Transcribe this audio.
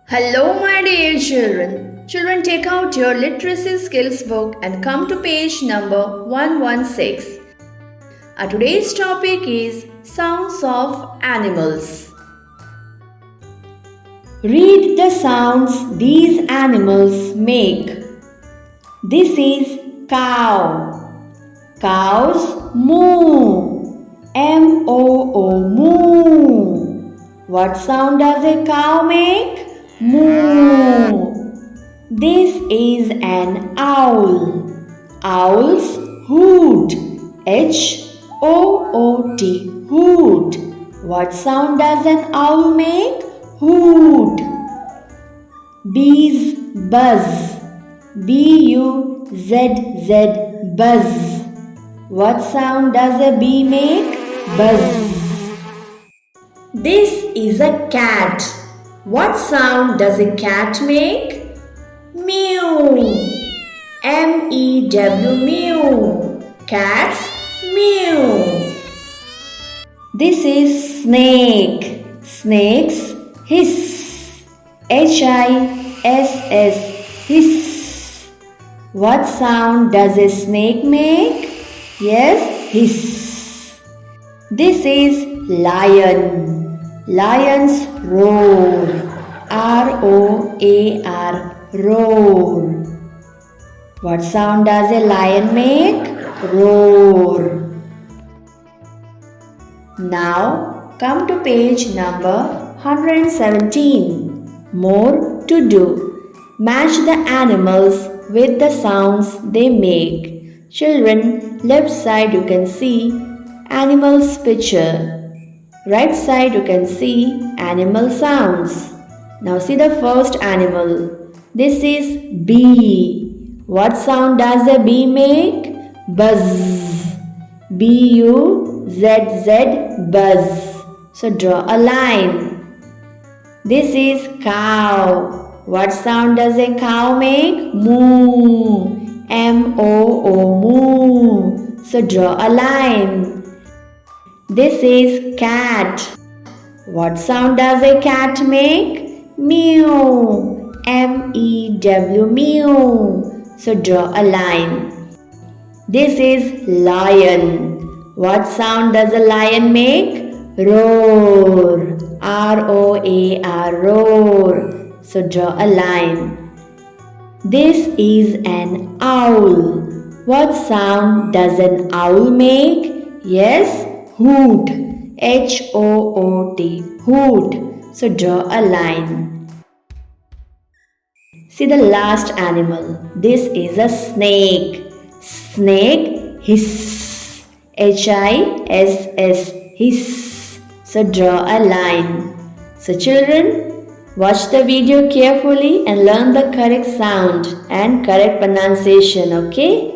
Hello, my dear children. Children, take out your literacy skills book and come to page number 116. Our today's topic is sounds of animals. Read the sounds these animals make. This is cow. Cows moo. M-O-O, moo. What sound does a cow make? Moo. This is an owl. Owls hoot. H-O-O-T, hoot. What sound does an owl make? Hoot. Bees buzz. B-U-Z-Z, buzz. What sound does a bee make? Buzz. This is a cat. What sound does a cat make? Mew. M-E-W, mew. Cats mew. This is snake. Snakes hiss. H-I-S-S, hiss. What sound does a snake make? Yes, hiss. This is lion. Lions roar. R-O-A-R, roar. What sound does a lion make? Roar. Now come to page number 117. More to do. Match the animals with the sounds they make. Children, left side you can see animals picture. Right side you can see animal sounds. Now see the first animal. This is bee. What sound does a bee make? Buzz. B-U-Z-Z, buzz. So draw a line. This is cow. What sound does a cow make? Moo. M-O-O, moo. So draw a line. This is cat. What sound does a cat make? Mew. M-E-W, mew. So draw a line. This is lion. What sound does a lion make? Roar. R-O-A-R, roar. So draw a line. This is an owl. What sound does an owl make? Yes, hoot. H-O-O-T, hoot. So draw a line. See the last animal. This is a snake. Snake hiss. H-I-S-S, hiss. So draw a line. So children, watch the video carefully and learn the correct sound and correct pronunciation, okay?